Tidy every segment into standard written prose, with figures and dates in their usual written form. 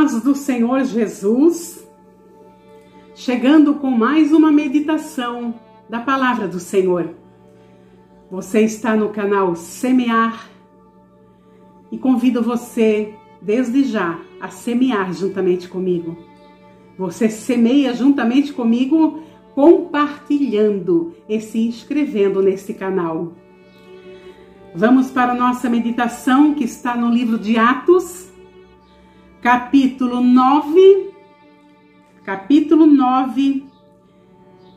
paz do Senhor Jesus, chegando com mais uma meditação da Palavra do Senhor. Você está no canal Semear e convido você, desde já, a semear juntamente comigo. Você semeia juntamente comigo compartilhando e se inscrevendo neste canal. Vamos para a nossa meditação que está no livro de Atos, capítulo 9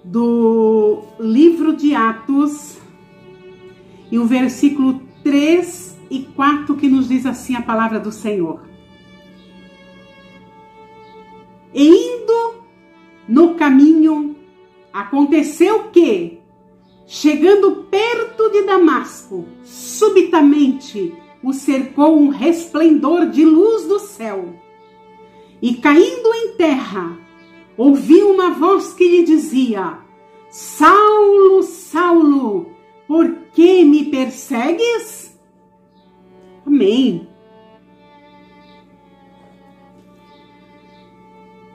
do livro de Atos, e o versículo 3 e 4 que nos diz assim a palavra do Senhor. E indo no caminho, aconteceu que, chegando perto de Damasco, subitamente o cercou um resplendor de luz do céu. E caindo em terra, ouviu uma voz que lhe dizia: Saulo, Saulo, por que me persegues? Amém.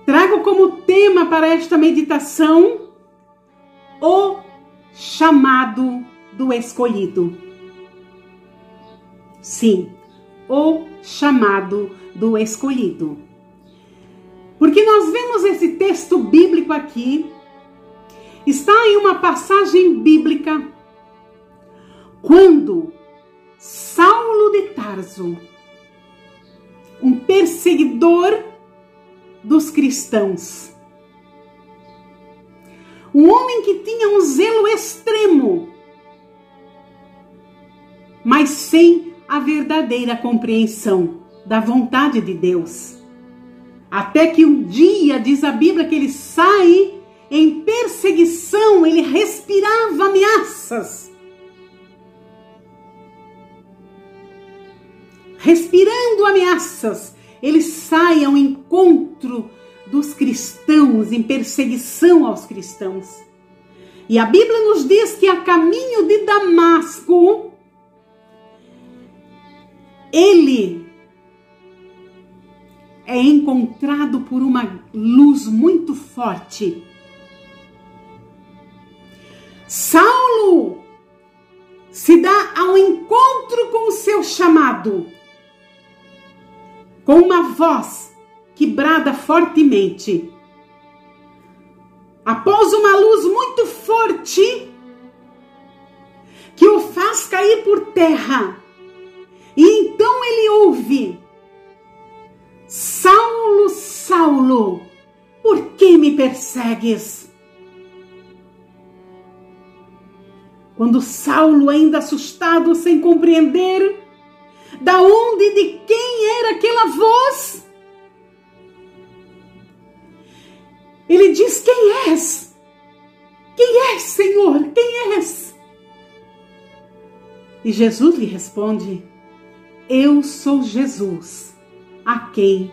Trago como tema para esta meditação o chamado do escolhido. Sim, o chamado do escolhido. Porque nós vemos esse texto bíblico aqui, está em uma passagem bíblica, quando Saulo de Tarso, um perseguidor dos cristãos, um homem que tinha um zelo extremo, mas sem a verdadeira compreensão da vontade de Deus. Até que um dia, diz a Bíblia, que ele sai em perseguição, ele respirava ameaças. Respirando ameaças, ele sai ao encontro dos cristãos, em perseguição aos cristãos. E a Bíblia nos diz que a caminho de Damasco, ele é encontrado por uma luz muito forte. Saulo se dá ao encontro com o seu chamado, com uma voz que brada fortemente. Após uma luz muito forte, que o faz cair por terra, e então ele ouve: Saulo, Saulo, por que me persegues? Quando Saulo, ainda assustado, sem compreender da onde e de quem era aquela voz, ele diz: quem és? Quem és, Senhor? Quem és? E Jesus lhe responde: eu sou Jesus, a quem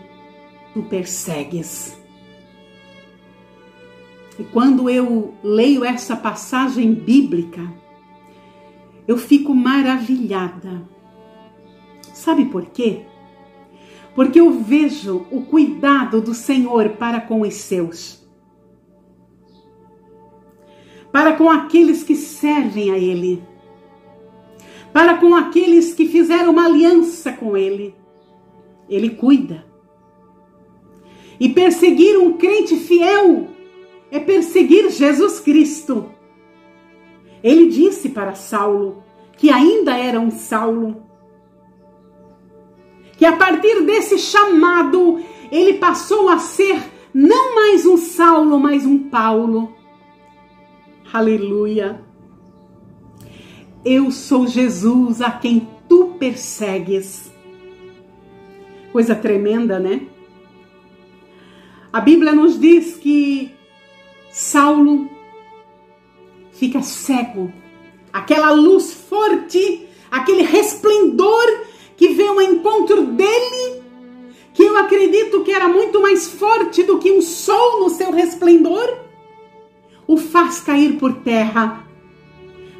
tu persegues. E quando eu leio essa passagem bíblica, eu fico maravilhada. Sabe por quê? Porque eu vejo o cuidado do Senhor para com os seus, para com aqueles que servem a Ele, para com aqueles que fizeram uma aliança com Ele. Ele cuida. E perseguir um crente fiel é perseguir Jesus Cristo. Ele disse para Saulo, que ainda era um Saulo, que a partir desse chamado, ele passou a ser não mais um Saulo, mas um Paulo. Aleluia! Eu sou Jesus a quem tu persegues. Coisa tremenda, né? A Bíblia nos diz que Saulo fica cego. Aquela luz forte, aquele resplendor que veio ao encontro dele, que eu acredito que era muito mais forte do que um sol no seu resplendor, o faz cair por terra,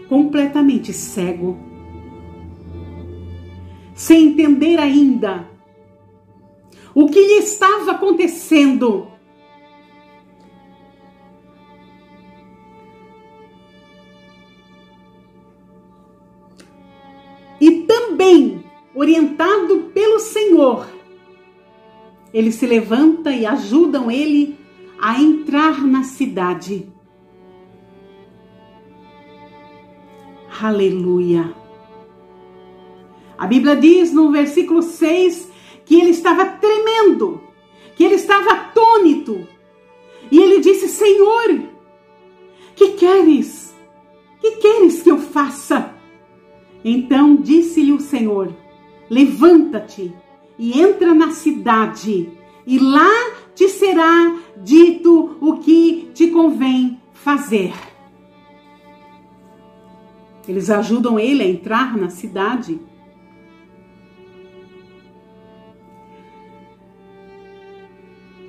completamente cego, sem entender ainda o que lhe estava acontecendo. E também, orientado pelo Senhor, eles se levantam e ajudam ele a entrar na cidade. Aleluia. A Bíblia diz no versículo 6 que ele estava tremendo, que ele estava atônito. E ele disse: Senhor, que queres? Que queres que eu faça? Então disse-lhe o Senhor: levanta-te e entra na cidade, e lá te será dito o que te convém fazer. Eles ajudam ele a entrar na cidade.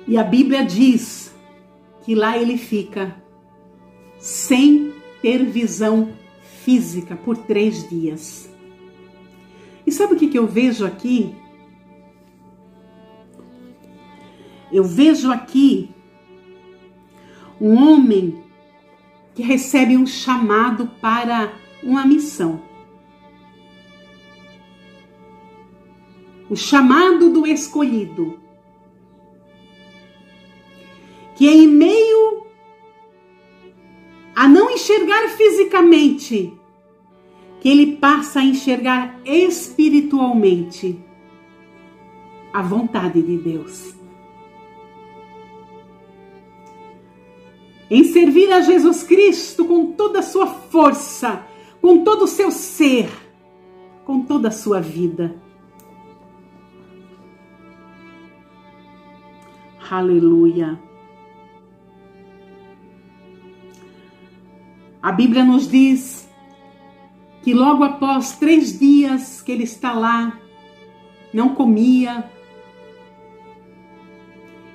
E a Bíblia diz que lá ele fica sem ter visão física por 3 dias. E sabe o que eu vejo aqui? Eu vejo aqui um homem que recebe um chamado para uma missão. O chamado do escolhido. Que em meio a não enxergar fisicamente, que ele passa a enxergar espiritualmente a vontade de Deus. Em servir a Jesus Cristo com toda a sua força, com todo o seu ser, com toda a sua vida. Aleluia. A Bíblia nos diz que logo após 3 dias que ele está lá, não comia.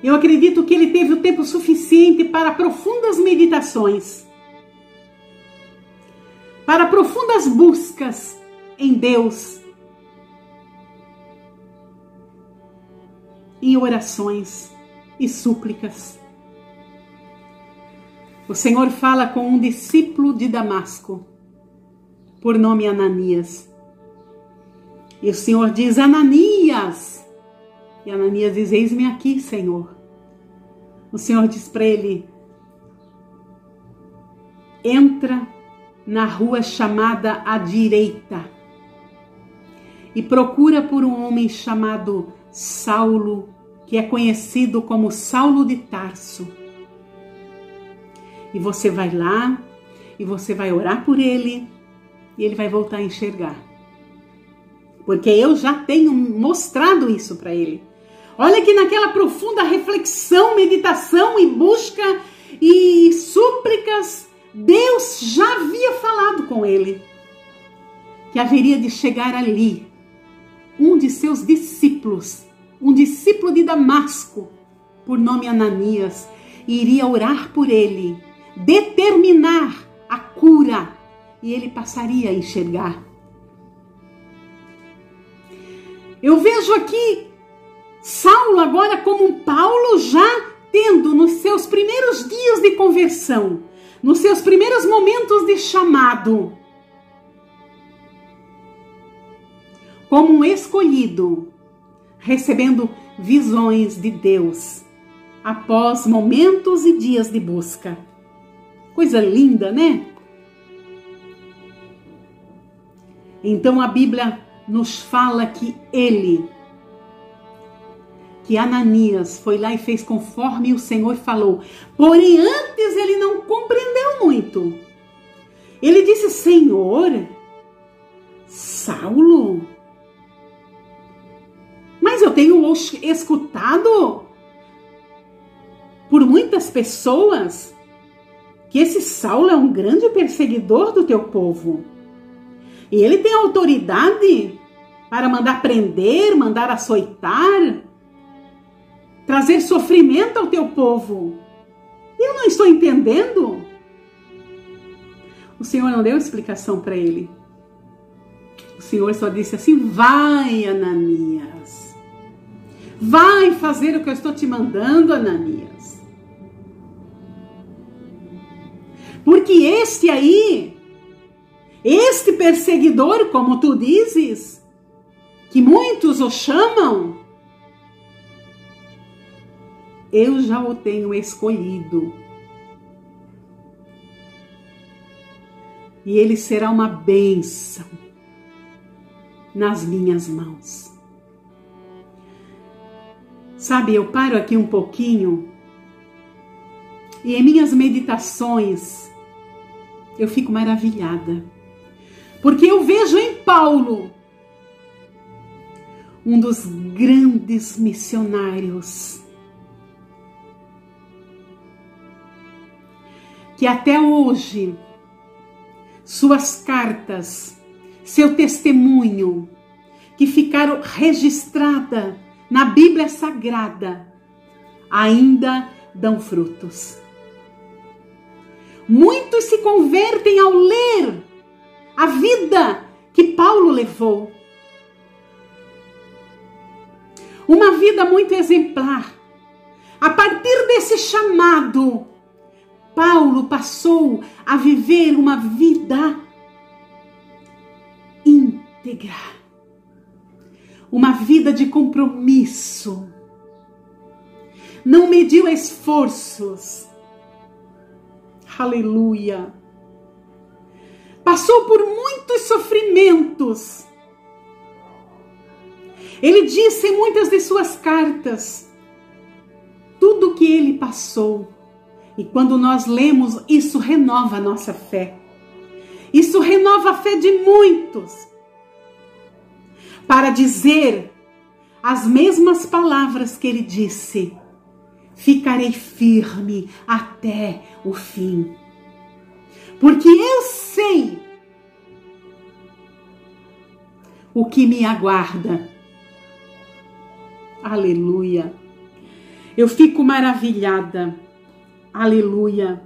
Eu acredito que ele teve o tempo suficiente para profundas meditações, para profundas buscas em Deus, em orações e súplicas. O Senhor fala com um discípulo de Damasco, por nome Ananias. E o Senhor diz: Ananias! E Ananias diz: eis-me aqui, Senhor. O Senhor diz para ele: entra na rua chamada à direita e procura por um homem chamado Saulo, que é conhecido como Saulo de Tarso. E você vai lá, e você vai orar por ele, e ele vai voltar a enxergar. Porque eu já tenho mostrado isso para ele. Olha que naquela profunda reflexão, meditação e busca e súplicas, Deus já havia falado com ele que haveria de chegar ali um de seus discípulos, um discípulo de Damasco, por nome Ananias, e iria orar por ele, determinar a cura, e ele passaria a enxergar. Eu vejo aqui Saulo agora como um Paulo, já tendo nos seus primeiros dias de conversão, nos seus primeiros momentos de chamado, como um escolhido, recebendo visões de Deus, após momentos e dias de busca. Coisa linda, né? Então a Bíblia nos fala que Ananias foi lá e fez conforme o Senhor falou. Porém, antes ele não compreendeu muito. Ele disse: Senhor, Saulo, mas eu tenho escutado por muitas pessoas que esse Saulo é um grande perseguidor do teu povo. E ele tem autoridade para mandar prender, mandar açoitar, trazer sofrimento ao teu povo. Eu não estou entendendo. O Senhor não deu explicação para ele. O Senhor só disse assim: vai, Ananias, Vai fazer o que eu estou te mandando, Ananias. Porque este perseguidor, como tu dizes, que muitos o chamam, eu já o tenho escolhido. E ele será uma bênção nas minhas mãos. Sabe, eu paro aqui um pouquinho e em minhas meditações eu fico maravilhada. Porque eu vejo em Paulo um dos grandes missionários que até hoje suas cartas, seu testemunho, que ficaram registradas na Bíblia Sagrada, ainda dão frutos. Muitos se convertem ao ler a vida que Paulo levou. Uma vida muito exemplar. A partir desse chamado, Paulo passou a viver uma vida íntegra. Uma vida de compromisso. Não mediu esforços. Aleluia. Passou por muitos sofrimentos. Ele disse em muitas de suas cartas tudo o que ele passou. E quando nós lemos, isso renova a nossa fé. Isso renova a fé de muitos. Para dizer as mesmas palavras que ele disse: ficarei firme até o fim. Porque eu sei o que me aguarda. Aleluia. Eu fico maravilhada. Aleluia.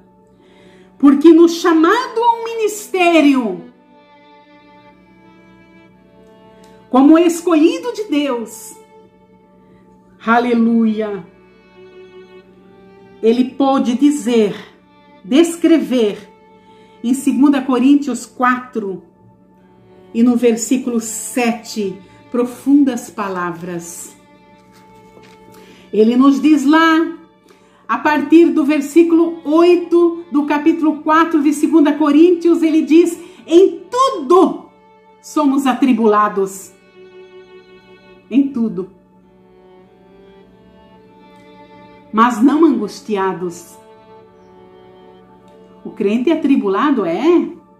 Porque no chamado ao ministério, como escolhido de Deus, aleluia, ele pôde dizer, descrever em 2 Coríntios 4 e no versículo 7, profundas palavras. Ele nos diz lá, a partir do versículo 8 do capítulo 4 de 2 Coríntios, ele diz: em tudo somos atribulados. Em tudo. Mas não angustiados. O crente é atribulado,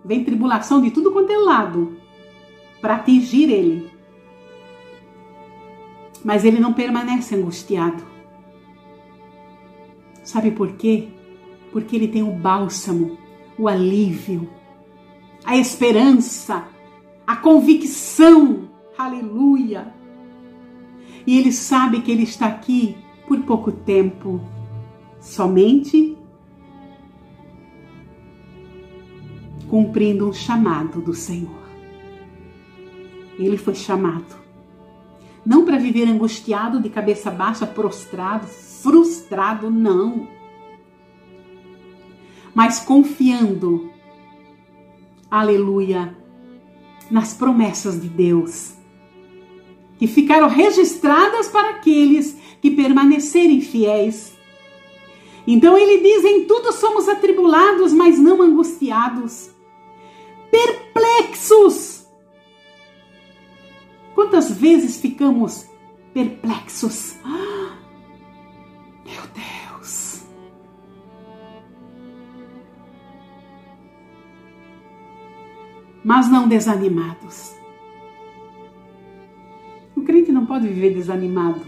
vem tribulação de tudo quanto é lado para atingir ele. Mas ele não permanece angustiado. Sabe por quê? Porque ele tem o bálsamo, o alívio, a esperança, a convicção. Aleluia! E ele sabe que ele está aqui por pouco tempo, somente cumprindo um chamado do Senhor. Ele foi chamado, não para viver angustiado, de cabeça baixa, prostrado, frustrado, não. Mas confiando, aleluia, nas promessas de Deus, que ficaram registradas para aqueles que permanecerem fiéis. Então ele diz: em tudo somos atribulados, mas não angustiados, perplexos. Quantas vezes ficamos perplexos? Meu Deus! Mas não desanimados. O crente não pode viver desanimado.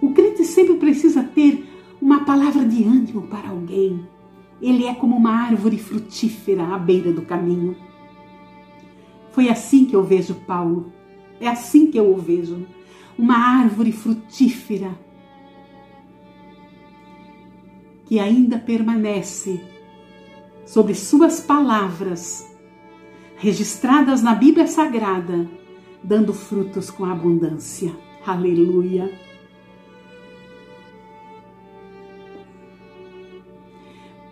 O crente sempre precisa ter uma palavra de ânimo para alguém. Ele é como uma árvore frutífera à beira do caminho. Foi assim que eu vejo Paulo. É assim que eu o vejo. Uma árvore frutífera que ainda permanece sobre suas palavras, registradas na Bíblia Sagrada, dando frutos com abundância. Aleluia.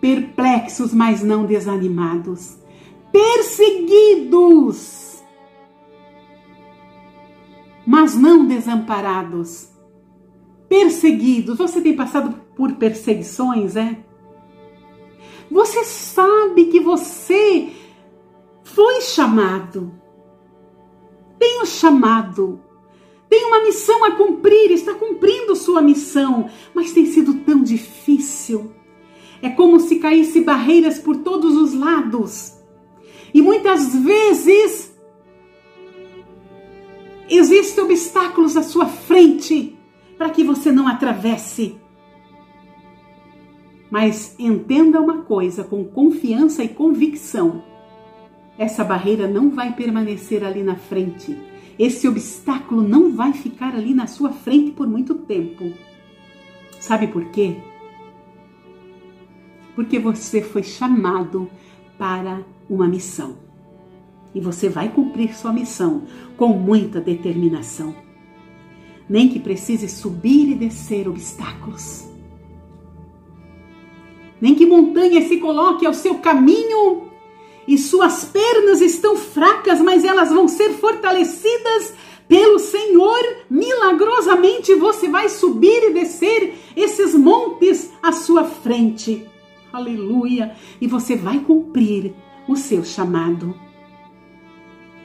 Perplexos, mas não desanimados. Perseguidos, mas não desamparados. Perseguidos. Você tem passado por perseguições, é? Você sabe que você foi chamado. Tem um chamado. Tem uma missão a cumprir. Está cumprindo sua missão. Mas tem sido tão difícil. É como se caísse barreiras por todos os lados. E muitas vezes existem obstáculos à sua frente para que você não atravesse. Mas entenda uma coisa com confiança e convicção. Essa barreira não vai permanecer ali na frente. Esse obstáculo não vai ficar ali na sua frente por muito tempo. Sabe por quê? Porque você foi chamado para uma missão. E você vai cumprir sua missão com muita determinação. Nem que precise subir e descer obstáculos. Nem que montanha se coloque ao seu caminho e suas pernas estão fracas, mas elas vão ser fortalecidas pelo Senhor. Milagrosamente você vai subir e descer esses montes à sua frente. Aleluia! E você vai cumprir o seu chamado.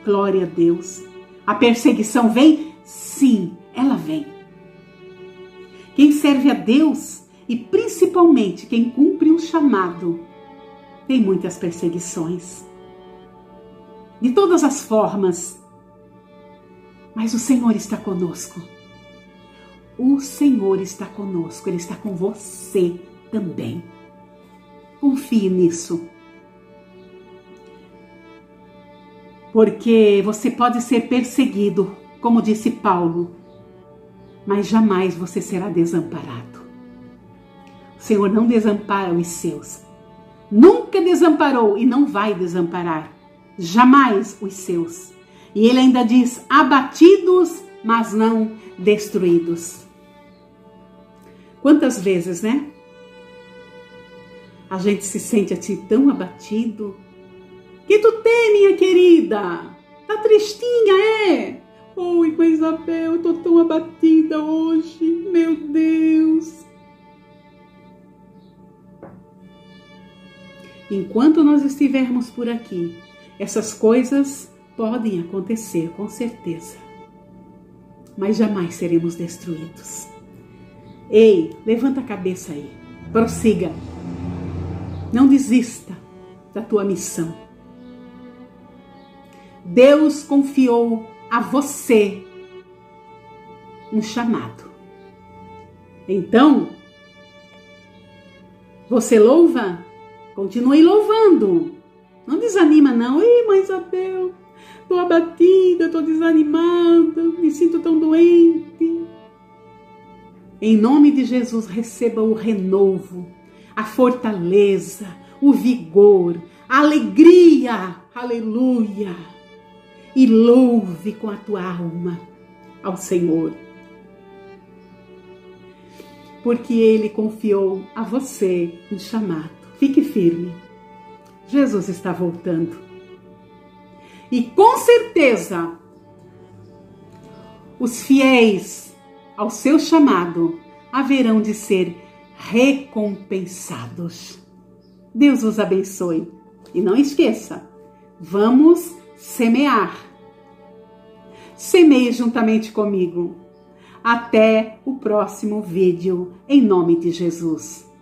Glória a Deus. A perseguição vem? Sim, ela vem. Quem serve a Deus e principalmente quem cumpre um chamado tem muitas perseguições. De todas as formas. Mas o Senhor está conosco. O Senhor está conosco. Ele está com você também. Confie nisso. Porque você pode ser perseguido, como disse Paulo, mas jamais você será desamparado. O Senhor não desampara os seus. Nunca desamparou e não vai desamparar. Jamais os seus. E ele ainda diz, abatidos, mas não destruídos. Quantas vezes, né? A gente se sente assim tão abatido. Que tu tem, minha querida? Tá tristinha, é? Oi, mãe Isabel, eu tô tão abatida hoje. Meu Deus. Enquanto nós estivermos por aqui, essas coisas podem acontecer, com certeza. Mas jamais seremos destruídos. Ei, levanta a cabeça aí. Prossiga. Não desista da tua missão. Deus confiou a você um chamado. Então, você louva? Continue louvando. Não desanima não. Ei, mãe Isabel, estou abatida, estou desanimada, me sinto tão doente. Em nome de Jesus, receba o renovo, a fortaleza, o vigor, a alegria. Aleluia. E louve com a tua alma ao Senhor. Porque Ele confiou a você um chamado. Fique firme. Jesus está voltando. E com certeza, os fiéis ao seu chamado haverão de ser recompensados. Deus os abençoe. E não esqueça, vamos semear. Semeie juntamente comigo. Até o próximo vídeo, em nome de Jesus.